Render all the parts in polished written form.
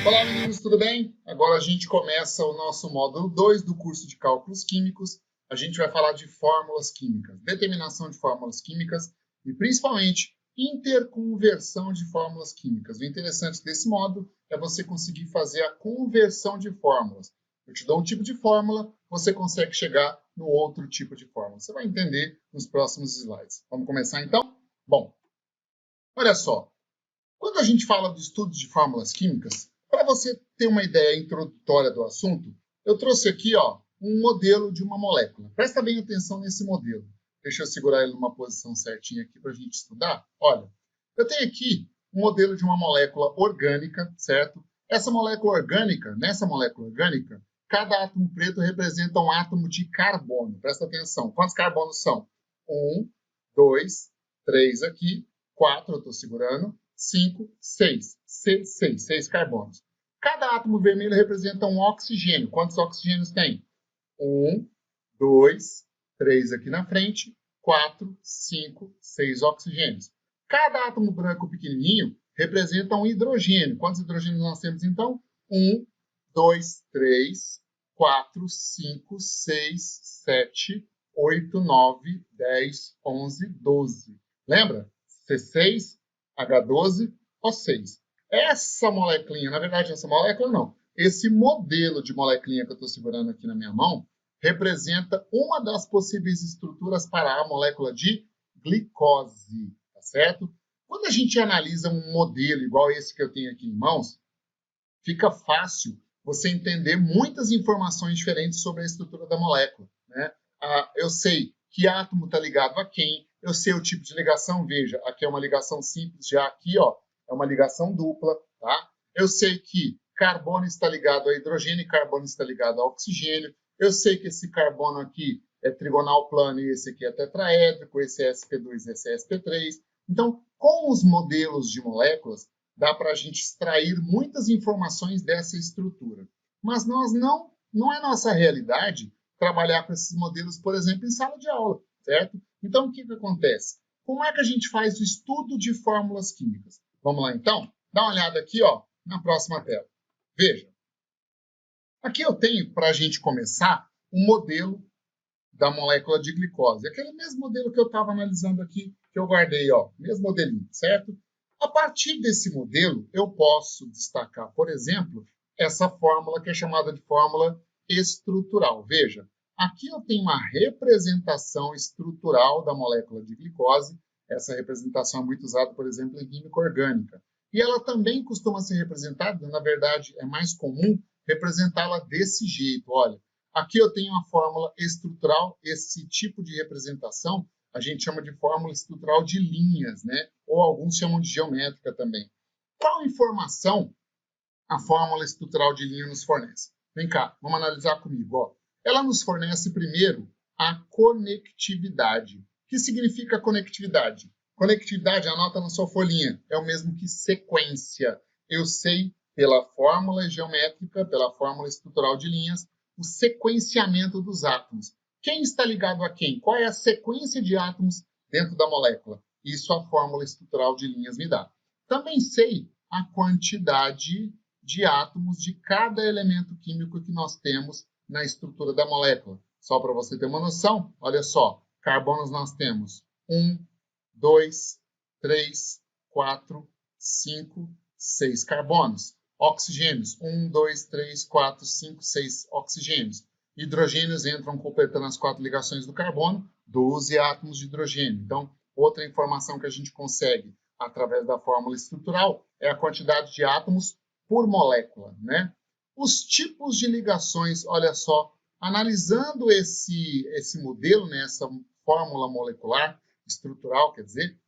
Olá, meninos, tudo bem? Agora a gente começa o nosso módulo 2 do curso de Cálculos Químicos. A gente vai falar de fórmulas químicas, determinação de fórmulas químicas e, principalmente, interconversão de fórmulas químicas. O interessante desse módulo é você conseguir fazer a conversão de fórmulas. Eu te dou um tipo de fórmula, você consegue chegar no outro tipo de fórmula. Você vai entender nos próximos slides. Vamos começar então? Bom, olha só. Quando a gente fala do estudo de fórmulas químicas, para você ter uma ideia introdutória do assunto, eu trouxe aqui um modelo de uma molécula. Presta bem atenção nesse modelo. Deixa eu segurar ele numa posição certinha aqui para a gente estudar. Olha, eu tenho aqui um modelo de uma molécula orgânica, certo? Essa molécula orgânica, nessa molécula orgânica, cada átomo preto representa um átomo de carbono. Presta atenção. Quantos carbonos são? 1, 2, 3 aqui, 4 eu estou segurando, 5, 6. Seis carbonos. Cada átomo vermelho representa um oxigênio. Quantos oxigênios tem? 1, 2, 3 aqui na frente, 4, 5, 6 oxigênios. Cada átomo branco pequenininho representa um hidrogênio. Quantos hidrogênios nós temos, então? 1, 2, 3, 4, 5, 6, 7, 8, 9, 10, 11, 12. Lembra? C6, H12, O6. Essa moleculinha, na verdade, essa molécula não. Esse modelo de moleculinha que eu estou segurando aqui na minha mão representa uma das possíveis estruturas para a molécula de glicose, tá certo? Quando a gente analisa um modelo igual esse que eu tenho aqui em mãos, fica fácil você entender muitas informações diferentes sobre a estrutura da molécula, né? Eu sei que átomo está ligado a quem, eu sei o tipo de ligação, veja, aqui é uma ligação simples, já aqui é uma ligação dupla, tá? Eu sei que carbono está ligado a hidrogênio e carbono está ligado a oxigênio. Eu sei que esse carbono aqui é trigonal plano e esse aqui é tetraédrico, esse é sp2 e esse é sp3. Então, com os modelos de moléculas, dá para a gente extrair muitas informações dessa estrutura. Mas não é nossa realidade trabalhar com esses modelos, por exemplo, em sala de aula, certo? Então, o que acontece? Como é que a gente faz o estudo de fórmulas químicas? Vamos lá, então? Dá uma olhada aqui, na próxima tela. Veja. Aqui eu tenho, para a gente começar, um modelo da molécula de glicose. Aquele mesmo modelo que eu estava analisando aqui, que eu guardei, mesmo modelinho, certo? A partir desse modelo, eu posso destacar, por exemplo, essa fórmula que é chamada de fórmula estrutural. Veja, aqui eu tenho uma representação estrutural da molécula de glicose. Essa representação é muito usada, por exemplo, em química orgânica. E ela também costuma ser representada, na verdade, é mais comum representá-la desse jeito. Olha, aqui eu tenho uma fórmula estrutural, esse tipo de representação a gente chama de fórmula estrutural de linhas, né? Ou alguns chamam de geométrica também. Qual informação a fórmula estrutural de linha nos fornece? Vem cá, vamos analisar comigo. Ela nos fornece primeiro a conectividade. O que significa conectividade? Conectividade, anota na sua folhinha, é o mesmo que sequência. Eu sei pela fórmula geométrica, pela fórmula estrutural de linhas, o sequenciamento dos átomos. Quem está ligado a quem? Qual é a sequência de átomos dentro da molécula? Isso a fórmula estrutural de linhas me dá. Também sei a quantidade de átomos de cada elemento químico que nós temos na estrutura da molécula. Só para você ter uma noção, olha só, carbonos nós temos 1, 2, 3, 4, 5, 6 carbonos. Oxigênios, 1, 2, 3, 4, 5, 6 oxigênios. Hidrogênios entram completando as 4 ligações do carbono, 12 átomos de hidrogênio. Então, outra informação que a gente consegue através da fórmula estrutural é a quantidade de átomos por molécula, né? Os tipos de ligações, olha só, analisando esse modelo, né, essa fórmula molecular, estrutural, quer dizer,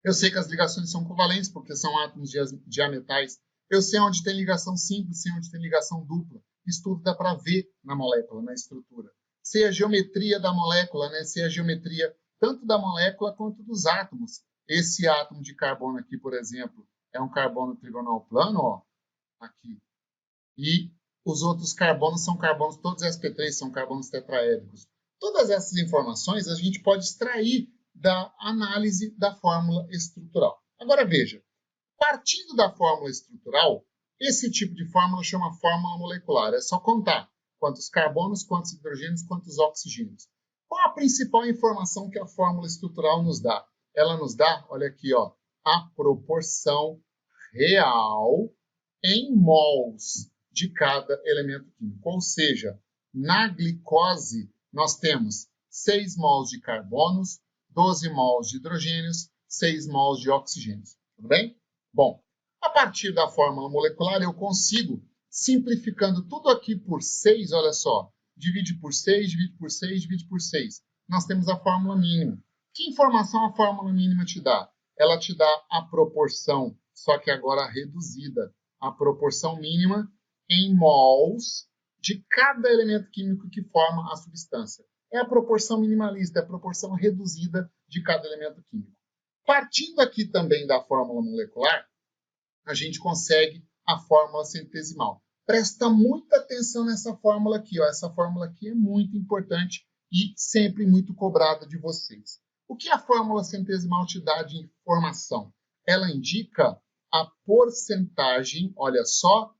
eu sei que as ligações são covalentes, porque são átomos diametais. Eu sei onde tem ligação simples, sei onde tem ligação dupla. Isso tudo dá para ver na molécula, na estrutura. Sei a geometria da molécula, né? Sei a geometria tanto da molécula quanto dos átomos. Esse átomo de carbono aqui, por exemplo, é um carbono trigonal plano, aqui. E os outros carbonos são carbonos, todos sp3 são carbonos tetraédricos. Todas essas informações a gente pode extrair da análise da fórmula estrutural. Agora veja, partindo da fórmula estrutural, esse tipo de fórmula chama fórmula molecular. É só contar quantos carbonos, quantos hidrogênios, quantos oxigênios. Qual a principal informação que a fórmula estrutural nos dá? Ela nos dá, olha aqui, ó, a proporção real em mols de cada elemento químico. Ou seja, na glicose nós temos 6 mols de carbonos, 12 mols de hidrogênios, 6 mols de oxigênios. Tudo bem? Bom, a partir da fórmula molecular eu consigo, simplificando tudo aqui por 6, olha só, divide por 6, divide por 6, divide por 6. Nós temos a fórmula mínima. Que informação a fórmula mínima te dá? Ela te dá a proporção, só que agora reduzida, a proporção mínima em mols de cada elemento químico que forma a substância. É a proporção minimalista, é a proporção reduzida de cada elemento químico. Partindo aqui também da fórmula molecular, a gente consegue a fórmula centesimal. Presta muita atenção nessa fórmula aqui, ó. Essa fórmula aqui é muito importante e sempre muito cobrada de vocês. O que a fórmula centesimal te dá de informação? Ela indica a porcentagem, olha só,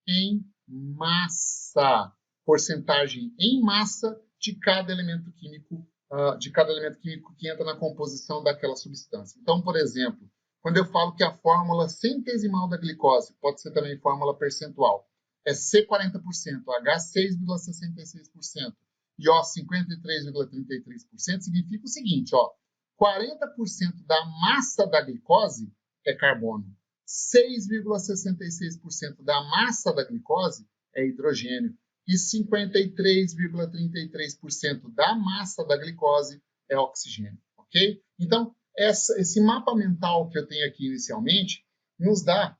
em massa. Porcentagem em massa de cada elemento químico, que entra na composição daquela substância. Então, por exemplo, quando eu falo que a fórmula centesimal da glicose, pode ser também fórmula percentual, é C40%, H 6,66% e O 53,33%, significa o seguinte, ó, 40% da massa da glicose é carbono, 6,66% da massa da glicose é hidrogênio e 53,33% da massa da glicose é oxigênio, ok? Então, esse mapa mental que eu tenho aqui inicialmente nos dá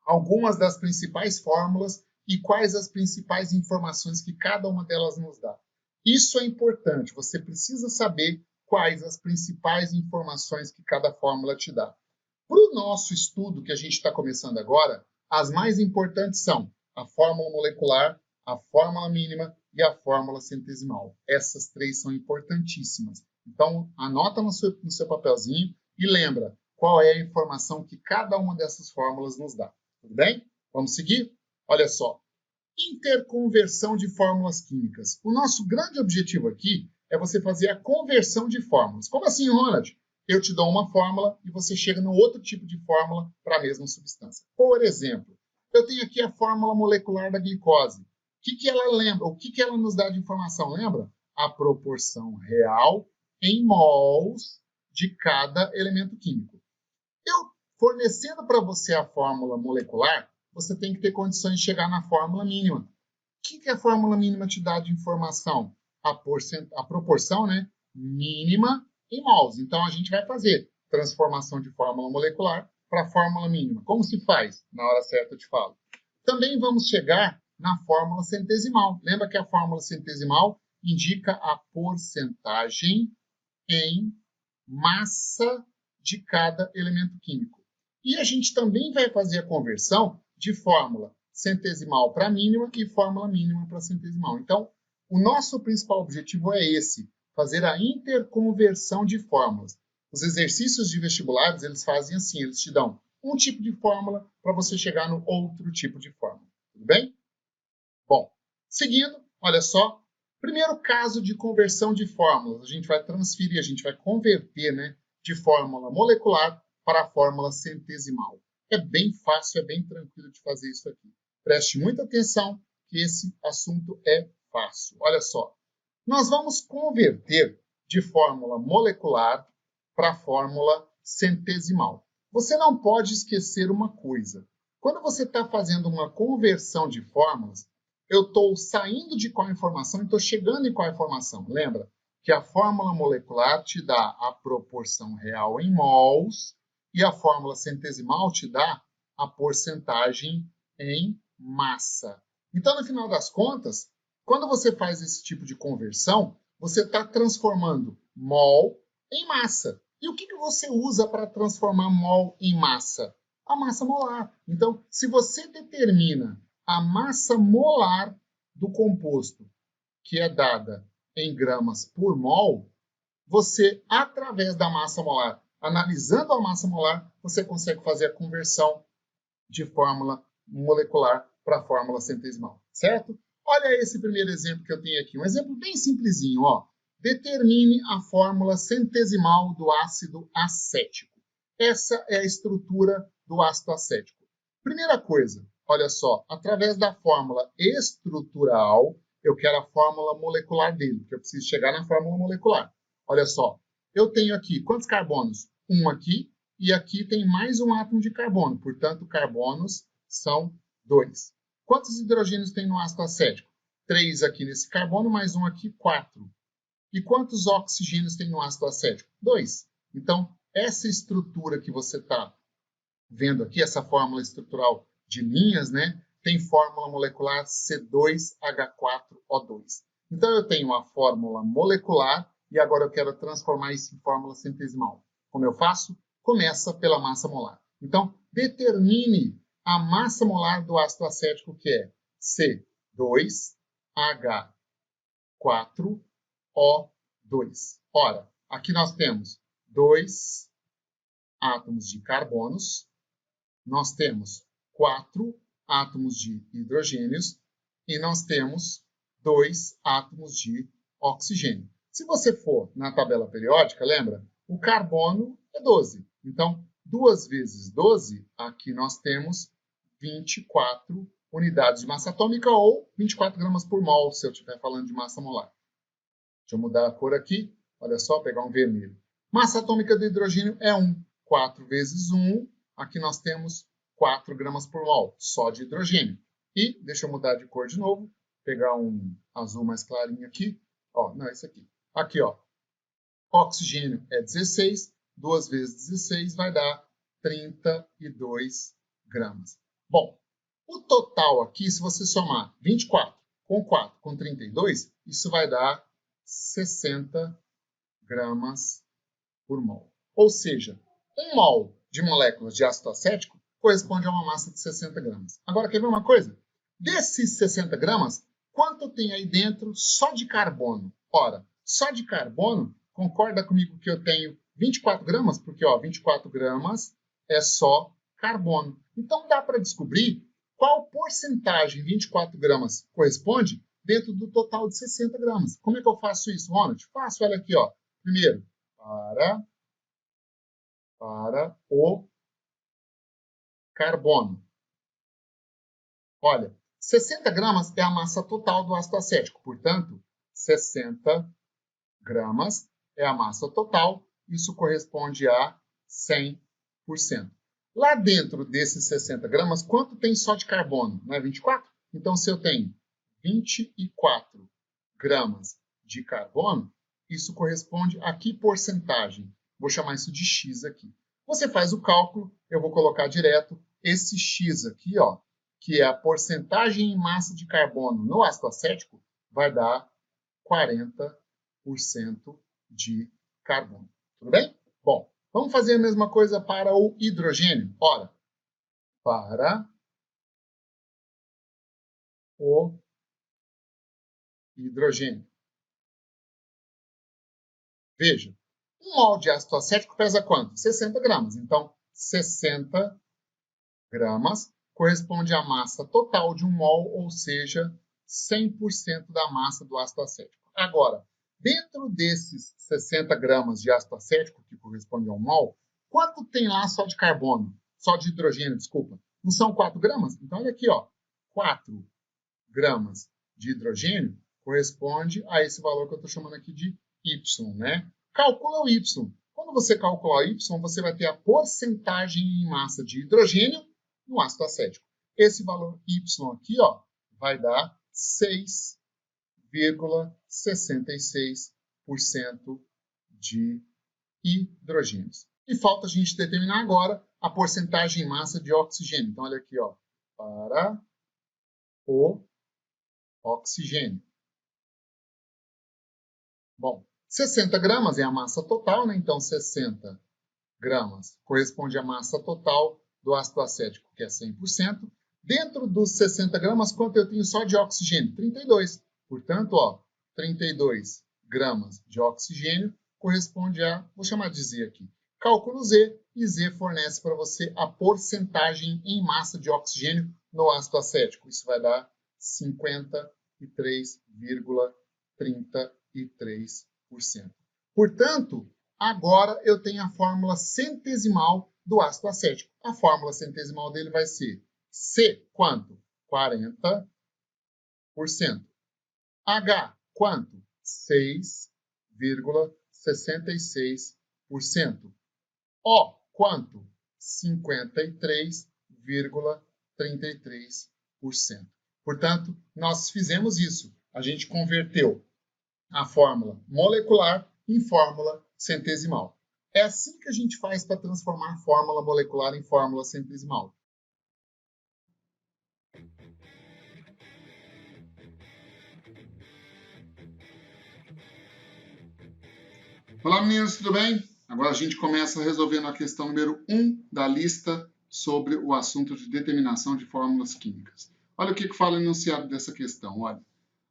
algumas das principais fórmulas e quais as principais informações que cada uma delas nos dá. Isso é importante, você precisa saber quais as principais informações que cada fórmula te dá. Para o nosso estudo que a gente está começando agora, as mais importantes são a fórmula molecular, a fórmula mínima e a fórmula centesimal. Essas três são importantíssimas. Então, anota no seu papelzinho e lembra qual é a informação que cada uma dessas fórmulas nos dá. Tudo bem? Vamos seguir? Olha só. Interconversão de fórmulas químicas. O nosso grande objetivo aqui é você fazer a conversão de fórmulas. Como assim, Ronald? Eu te dou uma fórmula e você chega no outro tipo de fórmula para a mesma substância. Por exemplo, eu tenho aqui a fórmula molecular da glicose. O que ela lembra? O que ela nos dá de informação? Lembra? A proporção real em mols de cada elemento químico. Eu fornecendo para você a fórmula molecular, você tem que ter condições de chegar na fórmula mínima. O que a fórmula mínima te dá de informação? A proporção, né, mínima em mols. Então, a gente vai fazer transformação de fórmula molecular para fórmula mínima. Como se faz? Na hora certa eu te falo. Também vamos chegar na fórmula centesimal. Lembra que a fórmula centesimal indica a porcentagem em massa de cada elemento químico. E a gente também vai fazer a conversão de fórmula centesimal para mínima e fórmula mínima para centesimal. Então, o nosso principal objetivo é esse, fazer a interconversão de fórmulas. Os exercícios de vestibulares, eles fazem assim, eles te dão um tipo de fórmula para você chegar no outro tipo de fórmula. Tudo bem? Bom, seguindo, olha só, primeiro caso de conversão de fórmulas, a gente vai transferir, a gente vai converter, né, de fórmula molecular para a fórmula centesimal. É bem fácil, é bem tranquilo de fazer isso aqui. Preste muita atenção que esse assunto é fácil. Olha só, nós vamos converter de fórmula molecular para a fórmula centesimal. Você não pode esquecer uma coisa. Quando você está fazendo uma conversão de fórmulas, eu estou saindo de qual informação e estou chegando em qual informação. Lembra que a fórmula molecular te dá a proporção real em mols e a fórmula centesimal te dá a porcentagem em massa. Então, no final das contas, quando você faz esse tipo de conversão, você está transformando mol em massa. E o que você usa para transformar mol em massa? A massa molar. Então, se você determina a massa molar do composto, que é dada em gramas por mol, você, através da massa molar, analisando a massa molar, você consegue fazer a conversão de fórmula molecular para a fórmula centesimal, certo? Olha esse primeiro exemplo que eu tenho aqui, um exemplo bem simplesinho, ó. Determine a fórmula centesimal do ácido acético. Essa é a estrutura do ácido acético. Primeira coisa, olha só, através da fórmula estrutural, eu quero a fórmula molecular dele, porque eu preciso chegar na fórmula molecular. Olha só, eu tenho aqui quantos carbonos? Um aqui, e aqui tem mais um átomo de carbono, portanto, carbonos são 2. Quantos hidrogênios tem no ácido acético? 3 aqui nesse carbono, mais um aqui, 4. E quantos oxigênios tem no ácido acético? 2. Então, essa estrutura que você está vendo aqui, essa fórmula estrutural de linhas, né, tem fórmula molecular C2H4O2. Então, eu tenho uma fórmula molecular e agora eu quero transformar isso em fórmula centesimal. Como eu faço? Começa pela massa molar. Então, determine a massa molar do ácido acético, que é C2H4O2. Ora, aqui nós temos 2 átomos de carbonos, nós temos 4 átomos de hidrogênios e nós temos 2 átomos de oxigênio. Se você for na tabela periódica, lembra? O carbono é 12. Então, 2 vezes 12, aqui nós temos 24 unidades de massa atômica ou 24 gramas por mol, se eu estiver falando de massa molar. Deixa eu mudar a cor aqui. Olha só, pegar um vermelho. Massa atômica do hidrogênio é 1. 4 vezes 1, aqui nós temos 4 gramas por mol, só de hidrogênio. E, deixa eu mudar de cor de novo, pegar um azul mais clarinho aqui. Ó, não, esse aqui. Aqui, ó. Oxigênio é 16, 2 vezes 16 vai dar 32 gramas. Bom, o total aqui, se você somar 24 com 4 com 32, isso vai dar 60 gramas por mol. Ou seja, 1 mol de moléculas de ácido acético corresponde a uma massa de 60 gramas. Agora, quer ver uma coisa? Desses 60 gramas, quanto tem aí dentro só de carbono? Ora, só de carbono, concorda comigo que eu tenho 24 gramas? Porque, ó, 24 gramas é só carbono. Então, dá para descobrir qual porcentagem 24 gramas corresponde dentro do total de 60 gramas. Como é que eu faço isso, Ronald? Faço, olha aqui, ó. Primeiro, para o carbono. Olha, 60 gramas é a massa total do ácido acético. Portanto, 60 gramas é a massa total. Isso corresponde a 100%. Lá dentro desses 60 gramas, quanto tem só de carbono? Não é 24? Então, se eu tenho 24 gramas de carbono, isso corresponde a que porcentagem? Vou chamar isso de X aqui. Você faz o cálculo, eu vou colocar direto esse X aqui, ó, que é a porcentagem em massa de carbono no ácido acético, vai dar 40% de carbono. Tudo bem? Bom, vamos fazer a mesma coisa para o hidrogênio. Ora, para o hidrogênio. Veja, 1 mol de ácido acético pesa quanto? 60 gramas. Então, 60 gramas corresponde à massa total de 1 mol, ou seja, 100% da massa do ácido acético. Agora, dentro desses 60 gramas de ácido acético, que corresponde a 1 mol, quanto tem lá só de carbono? Só de hidrogênio, desculpa. Não são 4 gramas? Então, olha aqui, ó. 4 gramas de hidrogênio corresponde a esse valor que eu estou chamando aqui de Y, né? Calcula o Y. Quando você calcular o Y, você vai ter a porcentagem em massa de hidrogênio no ácido acético. Esse valor Y aqui, ó, vai dar 6,66% de hidrogênios. E falta a gente determinar agora a porcentagem em massa de oxigênio. Então, olha aqui, ó, para o oxigênio. Bom, 60 gramas é a massa total, né? Então 60 gramas corresponde à massa total do ácido acético, que é 100%. Dentro dos 60 gramas, quanto eu tenho só de oxigênio? 32. Portanto, ó, 32 gramas de oxigênio corresponde a, vou chamar de Z aqui, cálculo Z, e Z fornece para você a porcentagem em massa de oxigênio no ácido acético. Isso vai dar 53,33%. Portanto, agora eu tenho a fórmula centesimal do ácido acético. A fórmula centesimal dele vai ser C, quanto? 40%. H, quanto? 6,66%. O, quanto? 53,33%. Portanto, nós fizemos isso. A gente converteu a fórmula molecular em fórmula centesimal. É assim que a gente faz para transformar a fórmula molecular em fórmula centesimal. Olá, meninos, tudo bem? Agora a gente começa resolvendo a questão número 1 da lista sobre o assunto de determinação de fórmulas químicas. Olha o que fala o enunciado dessa questão. Olha,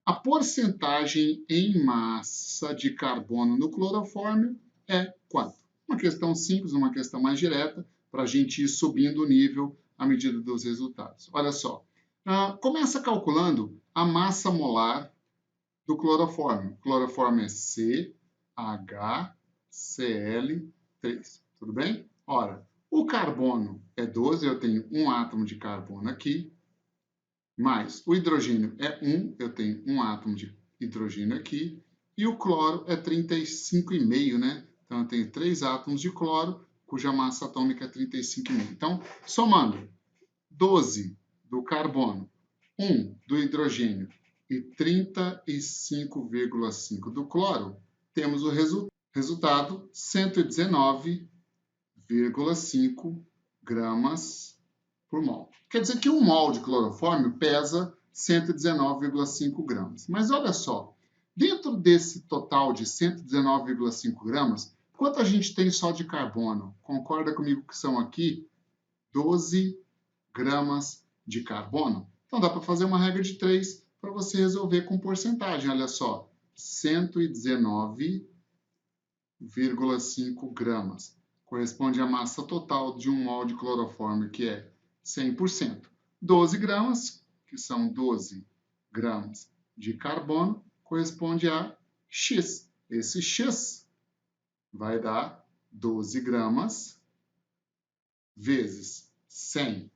a porcentagem em massa de carbono no clorofórmio é quanto? Uma questão simples, uma questão mais direta, para a gente ir subindo o nível à medida dos resultados. Olha só, começa calculando a massa molar do clorofórmio. O clorofórmio é CHCl3, tudo bem? Ora, o carbono é 12, eu tenho um átomo de carbono aqui, mais o hidrogênio é 1, eu tenho um átomo de hidrogênio aqui, e o cloro é 35,5, né? Então, eu tenho 3 átomos de cloro, cuja massa atômica é 35,5. Então, somando 12 do carbono, 1 do hidrogênio e 35,5 do cloro, temos o resultado 119,5 gramas por mol. Quer dizer que um mol de clorofórmio pesa 119,5 gramas. Mas olha só, dentro desse total de 119,5 gramas, quanto a gente tem só de carbono? Concorda comigo que são aqui 12 gramas de carbono? Então dá para fazer uma regra de 3 para você resolver com porcentagem. Olha só, 119,5 gramas. Corresponde à massa total de um mol de clorofórmio, que é 100%. 12 gramas, que são 12 gramas de carbono, corresponde a X. Esse X vai dar 12 gramas vezes 100%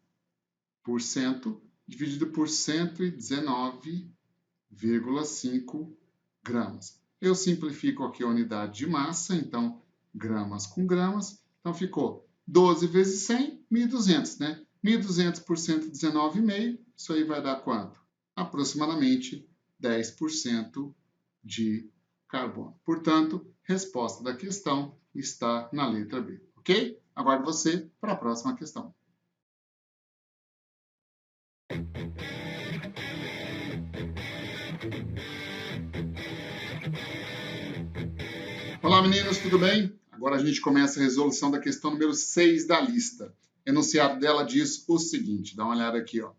dividido por 119,5 gramas. Eu simplifico aqui a unidade de massa, então gramas com gramas. Então ficou 12 vezes 100, 1.200, né? 1.200 por 119,5, isso aí vai dar quanto? Aproximadamente 10% de carbono. Portanto, resposta da questão está na letra B, ok? Aguardo você para a próxima questão. Olá, meninos, tudo bem? Agora a gente começa a resolução da questão número 6 da lista. O enunciado dela diz o seguinte, dá uma olhada aqui, ó.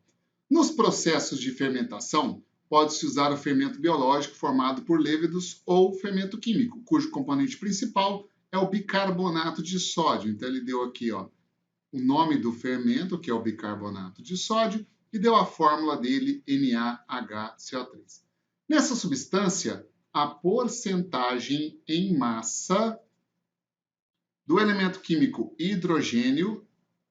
Nos processos de fermentação, pode-se usar o fermento biológico formado por levedos ou fermento químico, cujo componente principal é o bicarbonato de sódio. Então ele deu aqui, ó, o nome do fermento, que é o bicarbonato de sódio, e deu a fórmula dele, NaHCO3. Nessa substância, a porcentagem em massa do elemento químico hidrogênio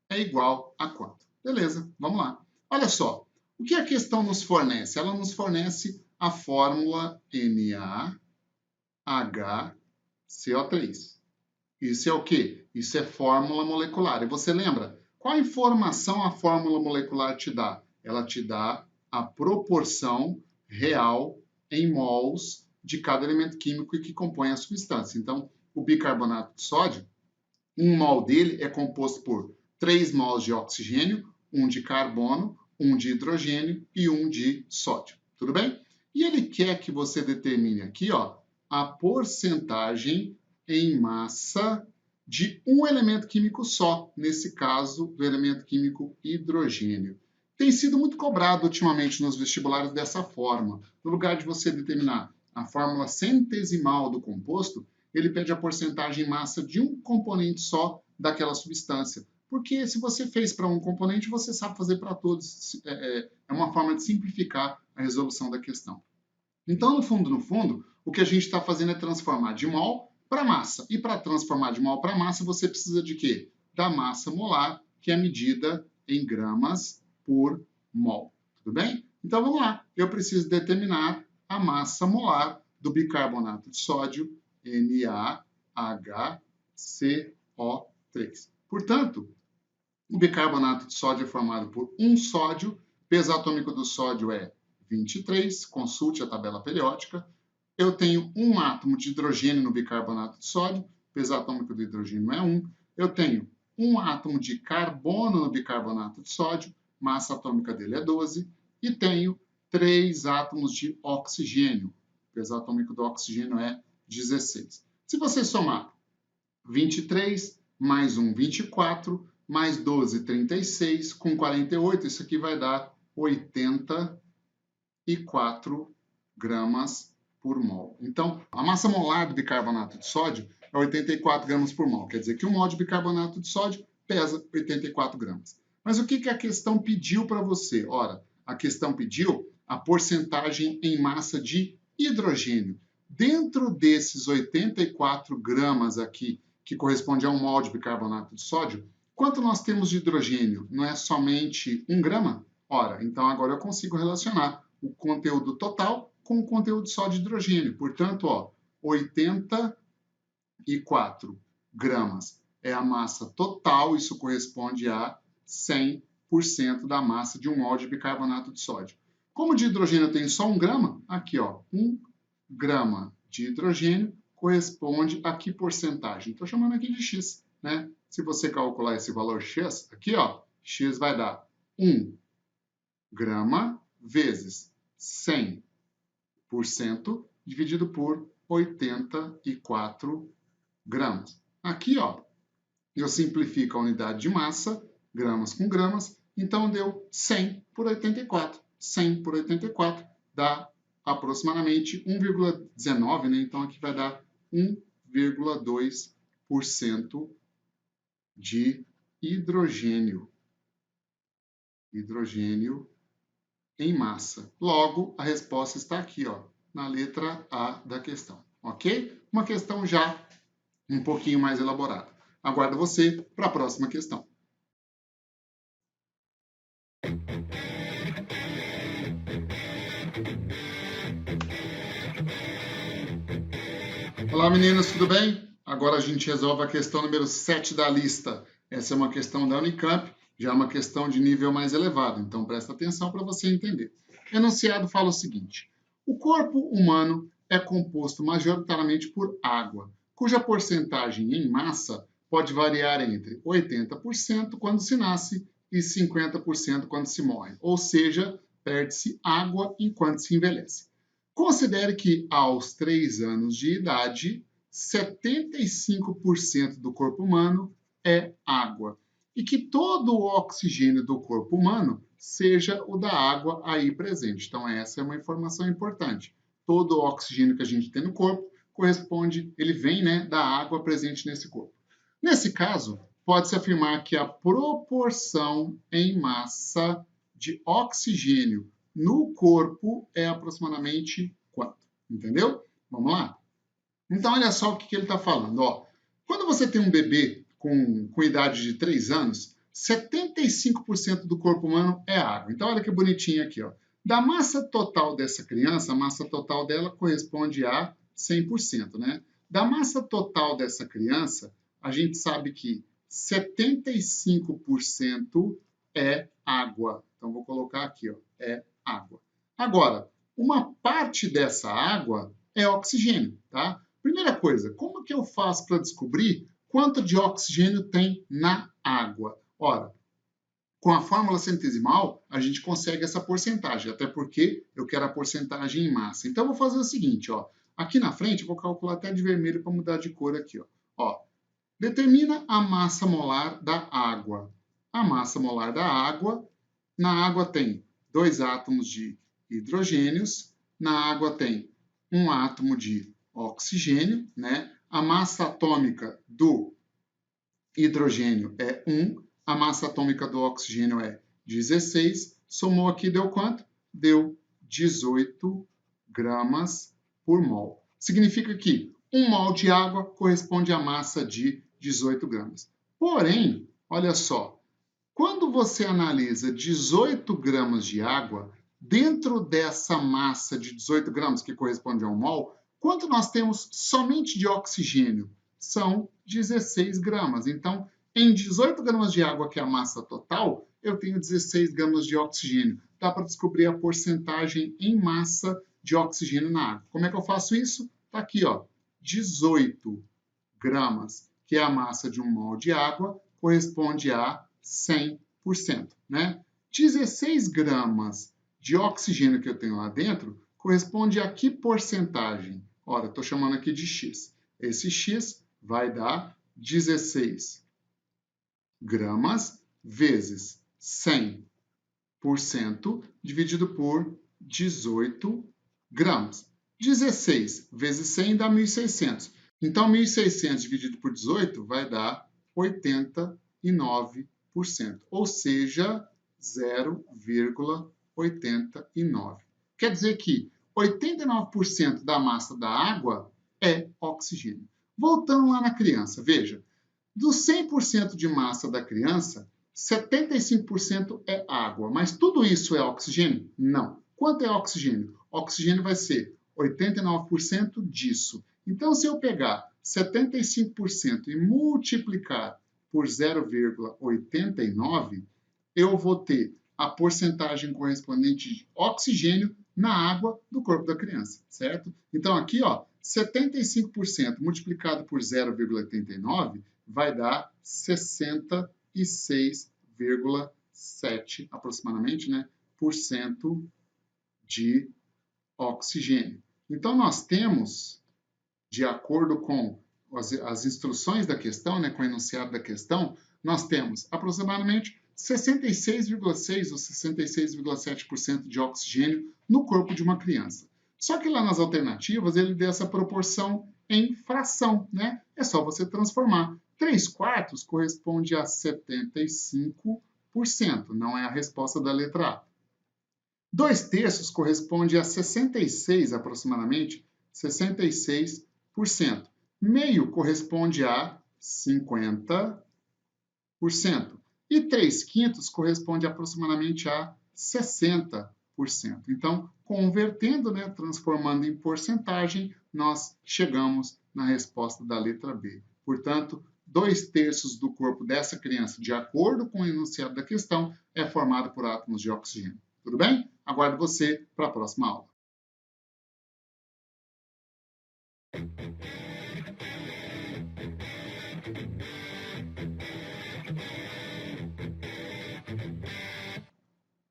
é igual a quanto? Beleza, vamos lá. Olha só, o que a questão nos fornece? Ela nos fornece a fórmula NaHCO3. Isso é o quê? Isso é fórmula molecular. E você lembra? Qual informação a fórmula molecular te dá? Ela te dá a proporção real em mols de cada elemento químico que compõe a substância. Então, o bicarbonato de sódio, um mol dele é composto por 3 mols de oxigênio, 1 de carbono, 1 de hidrogênio e 1 de sódio. Tudo bem? E ele quer que você determine aqui, ó, a porcentagem em massa de um elemento químico só, nesse caso, do elemento químico hidrogênio. Tem sido muito cobrado ultimamente nos vestibulares dessa forma. No lugar de você determinar a fórmula centesimal do composto, ele pede a porcentagem em massa de um componente só daquela substância. Porque se você fez para um componente, você sabe fazer para todos. É uma forma de simplificar a resolução da questão. Então, no fundo, o que a gente está fazendo é transformar de mol para massa. E para transformar de mol para massa, você precisa de quê? Da massa molar, que é medida em gramas por mol. Tudo bem? Então, vamos lá. Eu preciso determinar a massa molar do bicarbonato de sódio, NaHCO3. Portanto, o bicarbonato de sódio é formado por um sódio, peso atômico do sódio é 23, consulte a tabela periódica. Eu tenho um átomo de hidrogênio no bicarbonato de sódio, peso atômico do hidrogênio é 1. Eu tenho um átomo de carbono no bicarbonato de sódio, massa atômica dele é 12. E tenho 3 átomos de oxigênio, peso atômico do oxigênio é 16. Se você somar 23 mais 1, 24, mais 12, 36, com 48, isso aqui vai dar 84 gramas por mol. Então, a massa molar do bicarbonato de sódio é 84 gramas por mol. Quer dizer que um mol de bicarbonato de sódio pesa 84 gramas. Mas o que a questão pediu para você? Ora, a questão pediu a porcentagem em massa de hidrogênio. Dentro desses 84 gramas aqui, que corresponde a um mol de bicarbonato de sódio, quanto nós temos de hidrogênio? Não é somente 1 grama? Ora, então agora eu consigo relacionar o conteúdo total com o conteúdo só de hidrogênio. Portanto, 84 gramas é a massa total, isso corresponde a 100% da massa de um mol de bicarbonato de sódio. Como de hidrogênio eu tenho só 1 grama, aqui 1 grama de hidrogênio corresponde a que porcentagem? Estou chamando aqui de x, né? Se você calcular esse valor x, aqui x vai dar 1 grama vezes 100% dividido por 84 gramas. Aqui, eu simplifico a unidade de massa, gramas com gramas, então deu 100 por 84. 100 por 84 dá aproximadamente 1,19, né? Então aqui vai dar 1,2% de hidrogênio. Hidrogênio em massa. Logo, a resposta está aqui, na letra A da questão, ok? Uma questão já um pouquinho mais elaborada. Aguardo você para a próxima questão. Olá, meninos, tudo bem? Agora a gente resolve a questão número 7 da lista. Essa é uma questão da Unicamp, já é uma questão de nível mais elevado, então presta atenção para você entender. O enunciado fala o seguinte: o corpo humano é composto majoritariamente por água, cuja porcentagem em massa pode variar entre 80% quando se nasce e 50% quando se morre, ou seja, perde-se água enquanto se envelhece. Considere que aos 3 anos de idade, 75% do corpo humano é água e que todo o oxigênio do corpo humano seja o da água aí presente. Então, essa é uma informação importante. Todo o oxigênio que a gente tem no corpo corresponde, ele vem, da água presente nesse corpo. Nesse caso, pode-se afirmar que a proporção em massa de oxigênio no corpo é aproximadamente quanto? Entendeu? Vamos lá? Então, olha só o que ele está falando. Quando você tem um bebê com idade de 3 anos, 75% do corpo humano é água. Então, olha que bonitinho aqui. Da massa total dessa criança, a massa total dela corresponde a 100%. Né? Da massa total dessa criança, a gente sabe que 75% é água. Então, vou colocar aqui, é água. Agora, uma parte dessa água é oxigênio, tá? Primeira coisa, como que eu faço para descobrir quanto de oxigênio tem na água? Ora, com a fórmula centesimal, a gente consegue essa porcentagem, até porque eu quero a porcentagem em massa. Então, eu vou fazer o seguinte, aqui na frente, eu vou calcular até de vermelho para mudar de cor aqui, Determina a massa molar da água. A massa molar da água, na água tem 2 átomos de hidrogênios, na água tem um átomo de oxigênio, né? A massa atômica do hidrogênio é 1, a massa atômica do oxigênio é 16, somou aqui deu quanto? Deu 18 gramas por mol. Significa que 1 mol de água corresponde à massa de 18 gramas. Porém, olha só, quando você analisa 18 gramas de água, dentro dessa massa de 18 gramas, que corresponde a 1 mol, quanto nós temos somente de oxigênio? São 16 gramas. Então, em 18 gramas de água, que é a massa total, eu tenho 16 gramas de oxigênio. Dá para descobrir a porcentagem em massa de oxigênio na água. Como é que eu faço isso? Está aqui, ó, 18 gramas, que é a massa de 1 mol de água, corresponde a 100%, né? 16 gramas de oxigênio que eu tenho lá dentro corresponde a que porcentagem? Ora, estou chamando aqui de X. Esse X vai dar 16 gramas vezes 100% dividido por 18 gramas. 16 vezes 100 dá 1.600. Então, 1.600 dividido por 18 vai dar 89%, ou seja, 0,89. Quer dizer que 89% da massa da água é oxigênio. Voltando lá na criança, veja, dos 100% de massa da criança, 75% é água, mas tudo isso é oxigênio? Não. Quanto é oxigênio? Oxigênio vai ser 89% disso. Então, se eu pegar 75% e multiplicar por 0,89, eu vou ter a porcentagem correspondente de oxigênio na água do corpo da criança, certo? Então, aqui, ó, 75% multiplicado por 0,89 vai dar 66,7 aproximadamente, né, por cento de oxigênio. Então, nós temos, de acordo com as instruções da questão, né, com o enunciado da questão, nós temos aproximadamente 66,6 ou 66,7% de oxigênio no corpo de uma criança. Só que lá nas alternativas ele deu essa proporção em fração, né? É só você transformar. 3/4 corresponde a 75%, não é a resposta da letra A. 2/3 corresponde a 66, aproximadamente, 66%. Meio corresponde a 50%. E 3/5 corresponde aproximadamente a 60%. Então, convertendo, né, transformando em porcentagem, nós chegamos na resposta da letra B. Portanto, 2/3 do corpo dessa criança, de acordo com o enunciado da questão, é formado por átomos de oxigênio. Tudo bem? Aguardo você para a próxima aula.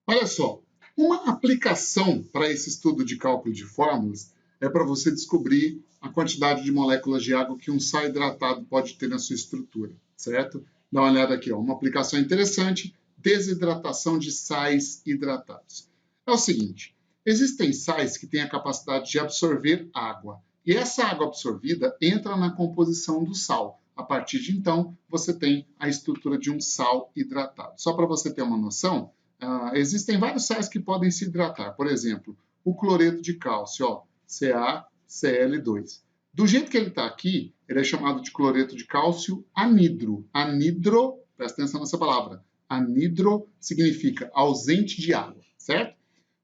Olha só, uma aplicação para esse estudo de cálculo de fórmulas é para você descobrir a quantidade de moléculas de água que um sal hidratado pode ter na sua estrutura, certo? Dá uma olhada aqui, ó, uma aplicação interessante, desidratação de sais hidratados. É o seguinte, existem sais que têm a capacidade de absorver água, e essa água absorvida entra na composição do sal. A partir de então, você tem a estrutura de um sal hidratado. Só para você ter uma noção, existem vários sais que podem se hidratar. Por exemplo, o cloreto de cálcio, ó, CaCl2. Do jeito que ele está aqui, ele é chamado de cloreto de cálcio anidro. Anidro, presta atenção nessa palavra. Anidro significa ausente de água, certo?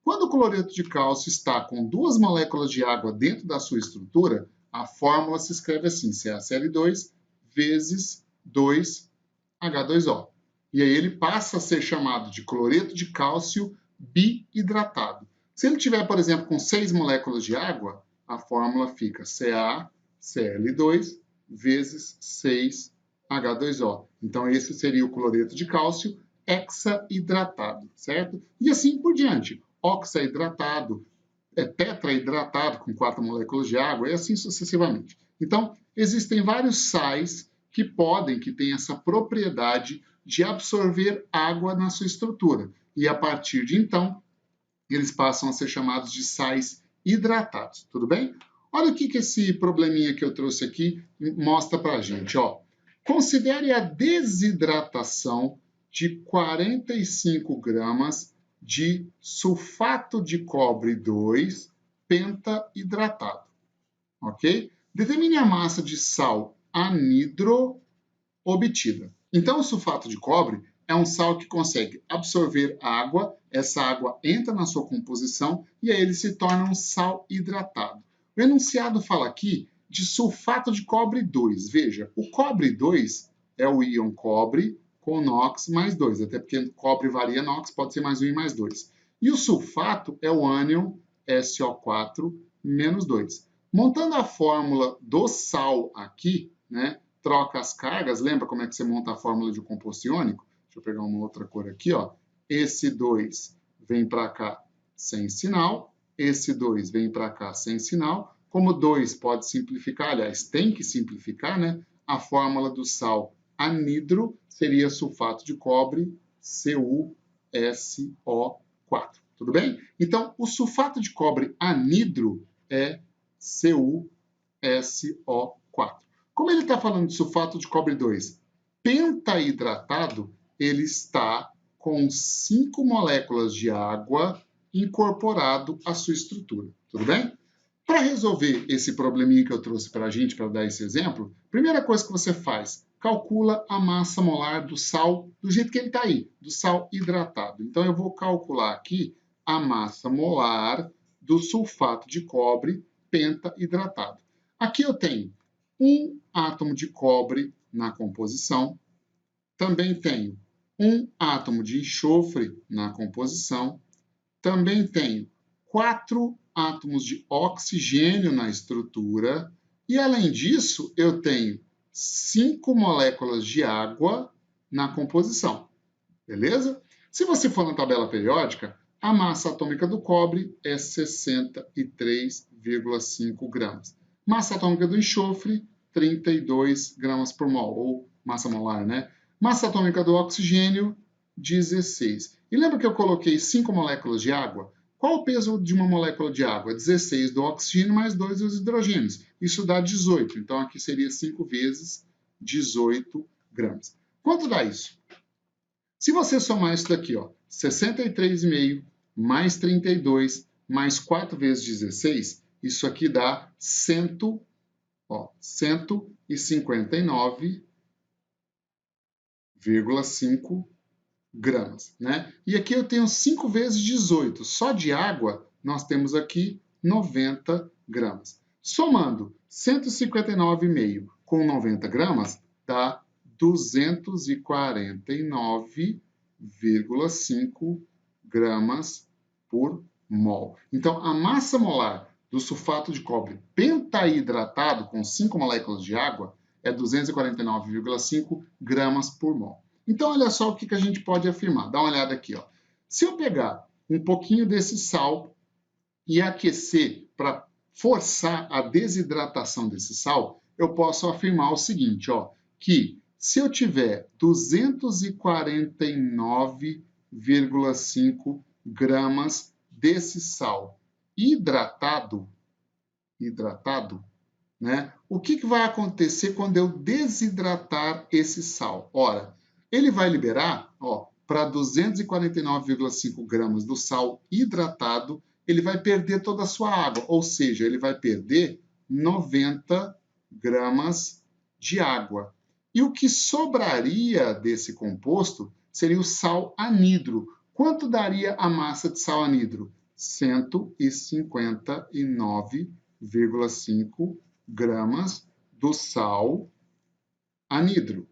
Quando o cloreto de cálcio está com 2 moléculas de água dentro da sua estrutura, a fórmula se escreve assim, CaCl2 vezes 2H2O. E aí ele passa a ser chamado de cloreto de cálcio biidratado. Se ele tiver, por exemplo, com 6 moléculas de água, a fórmula fica CaCl2 vezes 6H2O. Então, esse seria o cloreto de cálcio hexaidratado, certo? E assim por diante. Oxaidratado, tetraidratado com 4 moléculas de água e assim sucessivamente. Então, existem vários sais que têm essa propriedade de absorver água na sua estrutura. E a partir de então, eles passam a ser chamados de sais hidratados, tudo bem? Olha o que esse probleminha que eu trouxe aqui mostra para a gente, ó. Considere a desidratação de 45 gramas de sulfato de cobre 2 pentahidratado, ok? Determine a massa de sal anidro obtida. Então, o sulfato de cobre é um sal que consegue absorver água, essa água entra na sua composição e aí ele se torna um sal hidratado. O enunciado fala aqui de sulfato de cobre 2. Veja, o cobre 2 é o íon cobre com NOx mais 2, até porque cobre varia NOx, pode ser mais 1 e mais 2. E o sulfato é o ânion SO4 menos 2. Montando a fórmula do sal aqui, né, troca as cargas, lembra como é que você monta a fórmula de um composto iônico? Deixa eu pegar uma outra cor aqui, ó. Esse 2 vem para cá sem sinal, esse 2 vem para cá sem sinal. Como 2 pode simplificar, aliás, tem que simplificar, né? A fórmula do sal anidro seria sulfato de cobre, CuSO4. Tudo bem? Então, o sulfato de cobre anidro é CuSO4. Como ele está falando de sulfato de cobre 2 pentahidratado, ele está com 5 moléculas de água incorporado à sua estrutura. Tudo bem? Para resolver esse probleminha que eu trouxe para a gente, para dar esse exemplo, primeira coisa que você faz, calcula a massa molar do sal do jeito que ele está aí, do sal hidratado. Então, eu vou calcular aqui a massa molar do sulfato de cobre pentahidratado. Aqui eu tenho um átomo de cobre na composição, também tenho um átomo de enxofre na composição, também tenho 4 átomos de oxigênio na estrutura e, além disso, eu tenho 5 moléculas de água na composição, beleza? Se você for na tabela periódica, a massa atômica do cobre é 63,5 gramas. Massa atômica do enxofre, 32 gramas por mol, ou massa molar, né? Massa atômica do oxigênio, 16. E lembra que eu coloquei 5 moléculas de água? Qual o peso de uma molécula de água? 16 do oxigênio mais 2 dos hidrogênios. Isso dá 18. Então, aqui seria 5 vezes 18 gramas. Quanto dá isso? Se você somar isso daqui, ó, 63,5 mais 32 mais 4 vezes 16, isso aqui dá 159,5 gramas, né? E aqui eu tenho 5 vezes 18. Só de água, nós temos aqui 90 gramas. Somando 159,5 com 90 gramas, dá 249,5 gramas por mol. Então, a massa molar do sulfato de cobre pentahidratado com 5 moléculas de água é 249,5 gramas por mol. Então, olha só o que a gente pode afirmar. Dá uma olhada aqui, ó. Se eu pegar um pouquinho desse sal e aquecer para forçar a desidratação desse sal, eu posso afirmar o seguinte, ó, que se eu tiver 249,5 gramas desse sal hidratado, né? O que vai acontecer quando eu desidratar esse sal? Ora, ele vai liberar, ó, para 249,5 gramas do sal hidratado, ele vai perder toda a sua água, ou seja, ele vai perder 90 gramas de água. E o que sobraria desse composto seria o sal anidro. Quanto daria a massa de sal anidro? 159,5 gramas do sal anidro.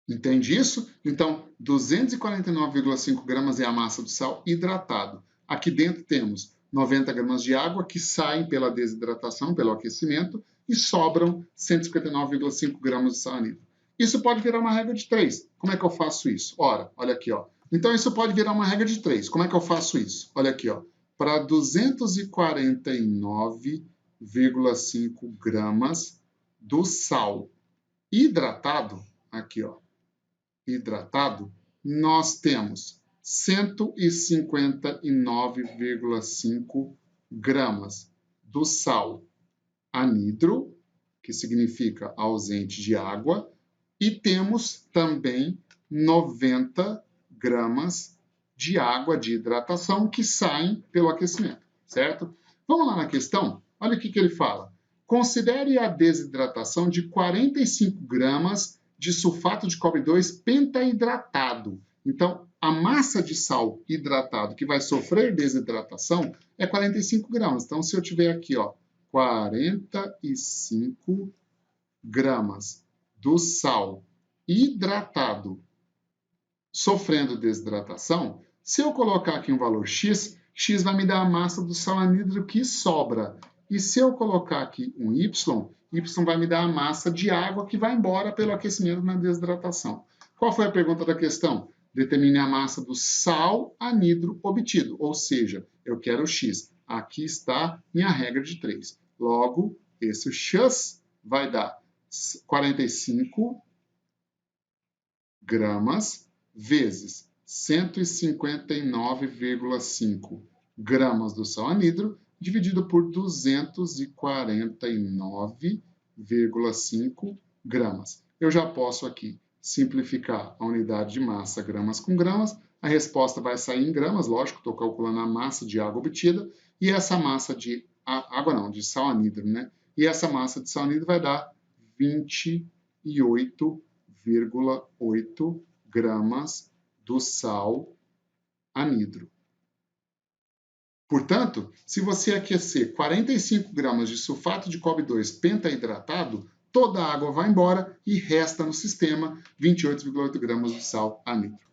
Entende isso? Então, 249,5 gramas é a massa do sal hidratado. Aqui dentro temos 90 gramas de água que saem pela desidratação, pelo aquecimento, e sobram 159,5 gramas de sal anidro. Isso pode virar uma regra de 3. Como é que eu faço isso? Ora, olha aqui, ó. Então, isso pode virar uma regra de 3. Como é que eu faço isso? Olha aqui, ó. Para 249,5 gramas do sal hidratado, aqui, ó, hidratado, nós temos 159,5 gramas do sal anidro, que significa ausente de água, e temos também 90 gramas de água de hidratação que saem pelo aquecimento, certo? Vamos lá na questão? Olha o que ele fala. Considere a desidratação de 45 gramas de sulfato de cobre 2 pentaidratado. Então, a massa de sal hidratado que vai sofrer desidratação é 45 gramas. Então, se eu tiver aqui, ó, 45 gramas do sal hidratado sofrendo desidratação, se eu colocar aqui um valor x, x vai me dar a massa do sal anidro que sobra. E se eu colocar aqui um y, y vai me dar a massa de água que vai embora pelo aquecimento na desidratação. Qual foi a pergunta da questão? Determine a massa do sal anidro obtido, ou seja, eu quero x. Aqui está minha regra de 3. Logo, esse x vai dar 45 gramas vezes 159,5 gramas do sal anidro, dividido por 249,5 gramas. Eu já posso aqui simplificar a unidade de massa gramas com gramas. A resposta vai sair em gramas, lógico, estou calculando a massa de água obtida. E essa massa de de sal anidro, né? E essa massa de sal anidro vai dar 28,8 gramas do sal anidro. Portanto, se você aquecer 45 gramas de sulfato de cobre 2 pentaidratado, toda a água vai embora e resta no sistema 28,8 gramas de sal anidro.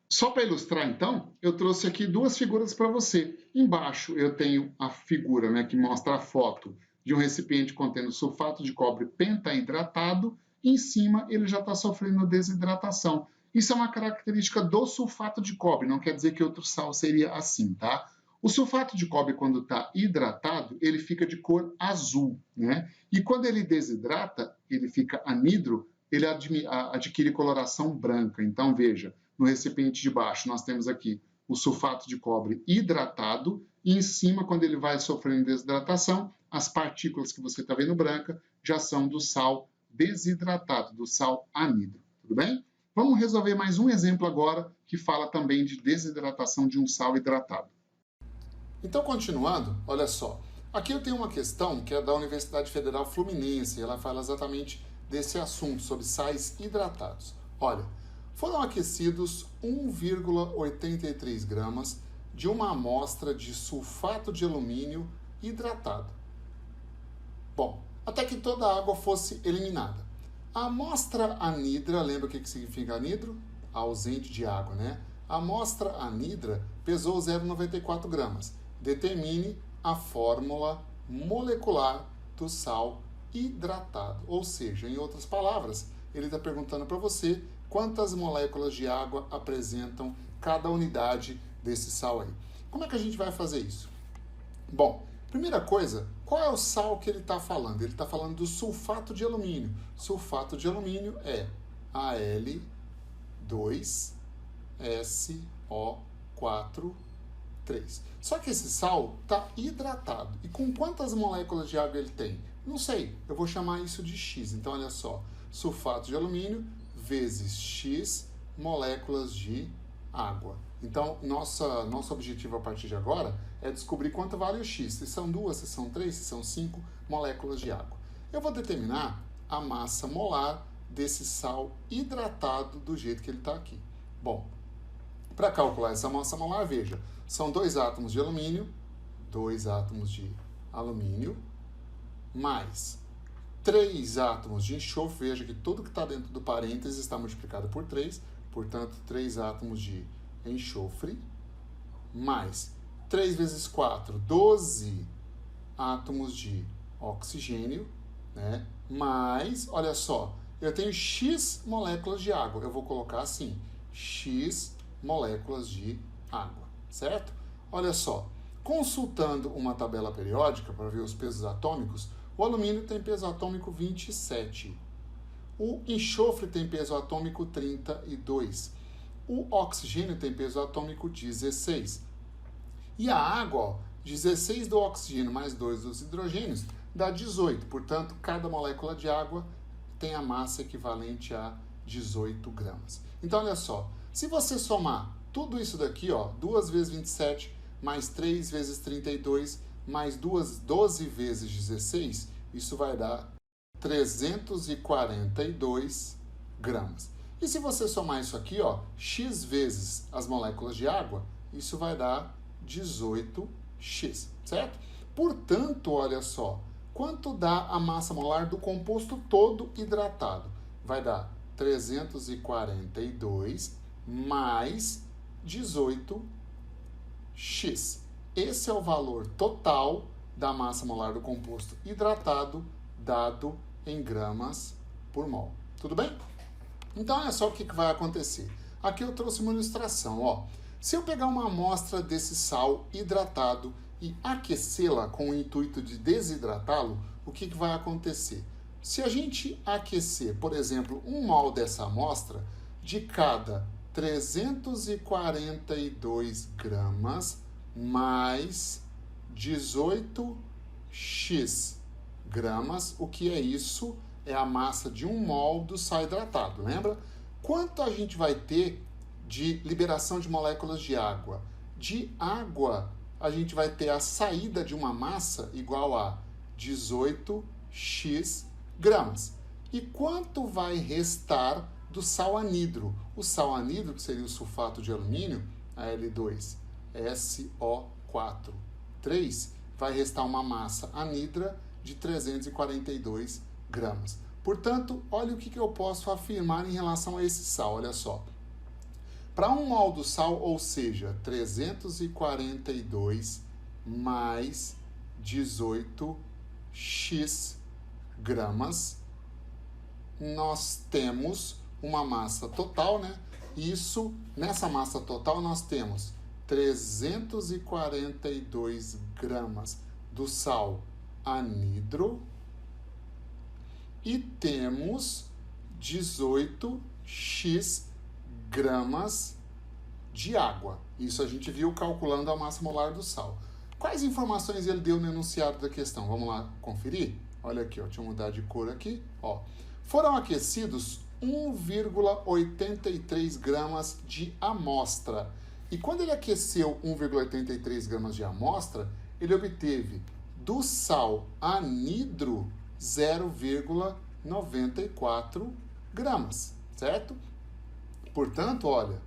Só para ilustrar, então, eu trouxe aqui duas figuras para você. Embaixo eu tenho a figura, né, que mostra a foto de um recipiente contendo sulfato de cobre pentaidratado. E em cima ele já está sofrendo desidratação. Isso é uma característica do sulfato de cobre, não quer dizer que outro sal seria assim, tá? O sulfato de cobre, quando está hidratado, ele fica de cor azul, né? E quando ele desidrata, ele fica anidro, ele adquire coloração branca. Então, veja, no recipiente de baixo nós temos aqui o sulfato de cobre hidratado e em cima, quando ele vai sofrendo desidratação, as partículas que você está vendo branca já são do sal desidratado, do sal anidro, tudo bem? Vamos resolver mais um exemplo agora que fala também de desidratação de um sal hidratado. Então, continuando, olha só. Aqui eu tenho uma questão que é da Universidade Federal Fluminense, e ela fala exatamente desse assunto, sobre sais hidratados. Olha, foram aquecidos 1,83 gramas de uma amostra de sulfato de alumínio hidratado. Bom, até que toda a água fosse eliminada. A amostra anidra, lembra o que significa anidro? Ausente de água, né? A amostra anidra pesou 0,94 gramas. Determine a fórmula molecular do sal hidratado. Ou seja, em outras palavras, ele está perguntando para você quantas moléculas de água apresentam cada unidade desse sal aí. Como é que a gente vai fazer isso? Bom, primeira coisa, qual é o sal que ele está falando? Ele está falando do sulfato de alumínio. Sulfato de alumínio é Al2SO4 3. Só que esse sal está hidratado. E com quantas moléculas de água ele tem? Não sei. Eu vou chamar isso de X. Então, olha só. Sulfato de alumínio vezes X moléculas de água. Então, nosso objetivo a partir de agora é descobrir quanto vale o X. Se são 2, se são 3, se são 5 moléculas de água. Eu vou determinar a massa molar desse sal hidratado do jeito que ele está aqui. Bom, para calcular essa massa molar, veja, são 2 átomos de alumínio, mais 3 átomos de enxofre. Veja que tudo que está dentro do parênteses está multiplicado por 3, portanto, 3 átomos de enxofre, mais 3 vezes 4, 12 átomos de oxigênio, né? Mais, olha só, eu tenho X moléculas de água. Eu vou colocar assim, X moléculas de água. Certo? Olha só, consultando uma tabela periódica para ver os pesos atômicos, o alumínio tem peso atômico 27, o enxofre tem peso atômico 32, O oxigênio tem peso atômico 16. E a água, ó, 16 do oxigênio mais 2 dos hidrogênios dá 18. Portanto, cada molécula de água tem a massa equivalente a 18 gramas. Então, olha só, se você somar tudo isso daqui, ó, 2 vezes 27, mais 3 vezes 32, mais 12 vezes 16, isso vai dar 342 gramas. E se você somar isso aqui, ó, x vezes as moléculas de água, isso vai dar 18x, certo? Portanto, olha só, quanto dá a massa molar do composto todo hidratado? Vai dar 342 mais 18x. Esse é o valor total da massa molar do composto hidratado dado em gramas por mol. Tudo bem? Então, olha só o que vai acontecer. Aqui eu trouxe uma ilustração, ó. Se eu pegar uma amostra desse sal hidratado e aquecê-la com o intuito de desidratá-lo, o que vai acontecer? Se a gente aquecer, por exemplo, 1 mol dessa amostra, de cada 342 gramas mais 18x gramas, o que é isso? É a massa de 1 mol do sal hidratado, lembra? Quanto a gente vai ter de liberação de moléculas de água? De água, a gente vai ter a saída de uma massa igual a 18x gramas. E quanto vai restar do sal anidro? O sal anidro, que seria o sulfato de alumínio, Al2SO4, 3, vai restar uma massa anidra de 342 gramas. Portanto, olha o que eu posso afirmar em relação a esse sal, olha só. Para 1 mol do sal, ou seja, 342 mais 18x gramas, nós temos uma massa total, né? Isso, nessa massa total, nós temos 342 gramas do sal anidro e temos 18x gramas de água. Isso a gente viu calculando a massa molar do sal. Quais informações ele deu no enunciado da questão? Vamos lá conferir? Olha aqui, ó, deixa eu mudar de cor aqui. Ó. Foram aquecidos 1,83 gramas de amostra. E quando ele aqueceu 1,83 gramas de amostra, ele obteve do sal anidro 0,94 gramas, certo? Portanto, olha,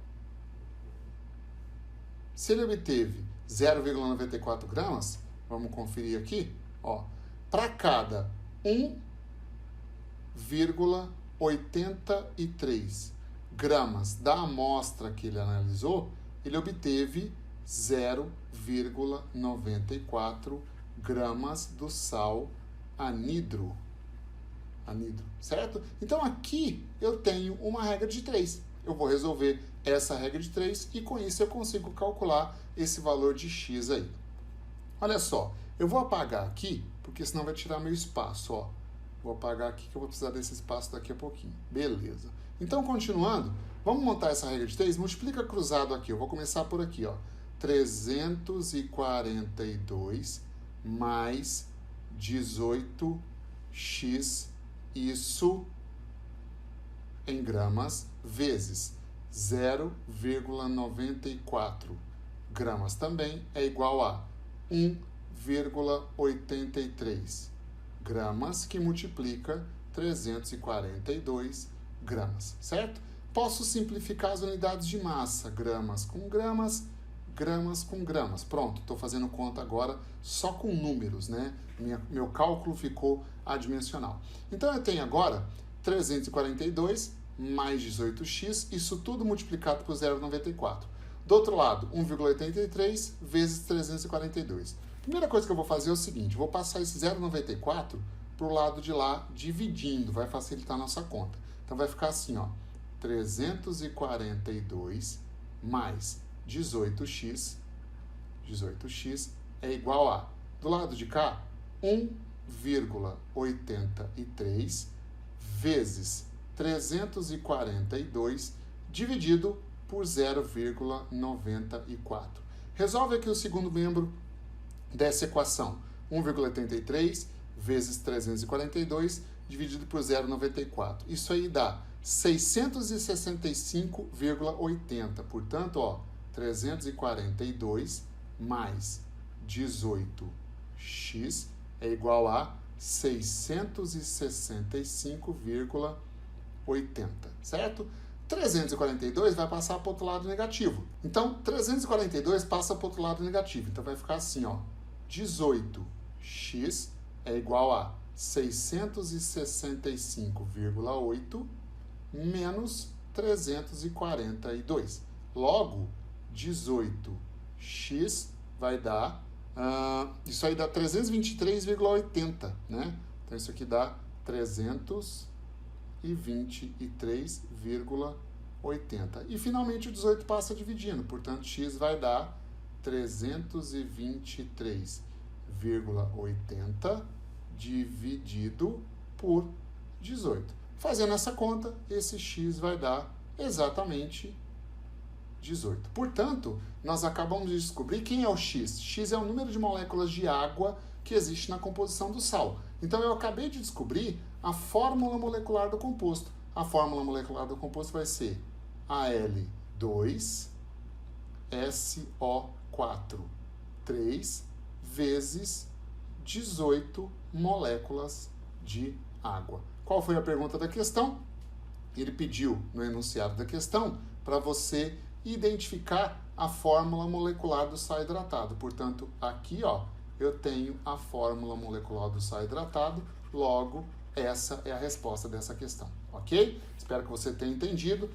se ele obteve 0,94 gramas, vamos conferir aqui, ó, para cada 1,83 gramas da amostra que ele analisou, ele obteve 0,94 gramas do sal anidro, certo? Então aqui eu tenho uma regra de 3. Eu vou resolver essa regra de 3 e com isso eu consigo calcular esse valor de x aí. Olha só, eu vou apagar aqui, porque senão vai tirar meu espaço, ó. Vou apagar aqui que eu vou precisar desse espaço daqui a pouquinho. Beleza. Então, continuando, vamos montar essa regra de 3? Multiplica cruzado aqui. Eu vou começar por aqui, ó. 342 mais 18x, isso em gramas, vezes 0,94 gramas também é igual a 1,83 gramas, que multiplica 342 gramas, certo? Posso simplificar as unidades de massa, gramas com gramas, gramas com gramas. Pronto, estou fazendo conta agora só com números, né? Meu cálculo ficou adimensional. Então, eu tenho agora 342 mais 18x, isso tudo multiplicado por 0,94. Do outro lado, 1,83 vezes 342. Primeira coisa que eu vou fazer é o seguinte, vou passar esse 0,94 para o lado de lá, dividindo, vai facilitar a nossa conta. Então, vai ficar assim, ó, 342 mais 18x é igual a, do lado de cá, 1,83 vezes 342 dividido por 0,94. Resolve aqui o segundo membro dessa equação. 1,83 vezes 342 dividido por 0,94. Isso aí dá 665,80. Portanto, ó, 342 mais 18x é igual a 665,80, certo? 342 vai passar para o outro lado negativo. Então, 342 passa para o outro lado negativo. Então, vai ficar assim, ó. 18x é igual a 665,8 menos 342. Logo, 18x vai dar... isso aí dá 323,80, né? Então, isso aqui dá 323,80. E, finalmente, o 18 passa dividindo. Portanto, x vai dar 323,80 dividido por 18. Fazendo essa conta, esse x vai dar exatamente 18. Portanto, nós acabamos de descobrir quem é o x. X é o número de moléculas de água que existe na composição do sal. Então, eu acabei de descobrir a fórmula molecular do composto. A fórmula molecular do composto vai ser Al2SO4, 3 vezes 18 moléculas de água. Qual foi a pergunta da questão? Ele pediu no enunciado da questão para você identificar a fórmula molecular do sal hidratado. Portanto, aqui, ó, eu tenho a fórmula molecular do sal hidratado, logo, essa é a resposta dessa questão, ok? Espero que você tenha entendido.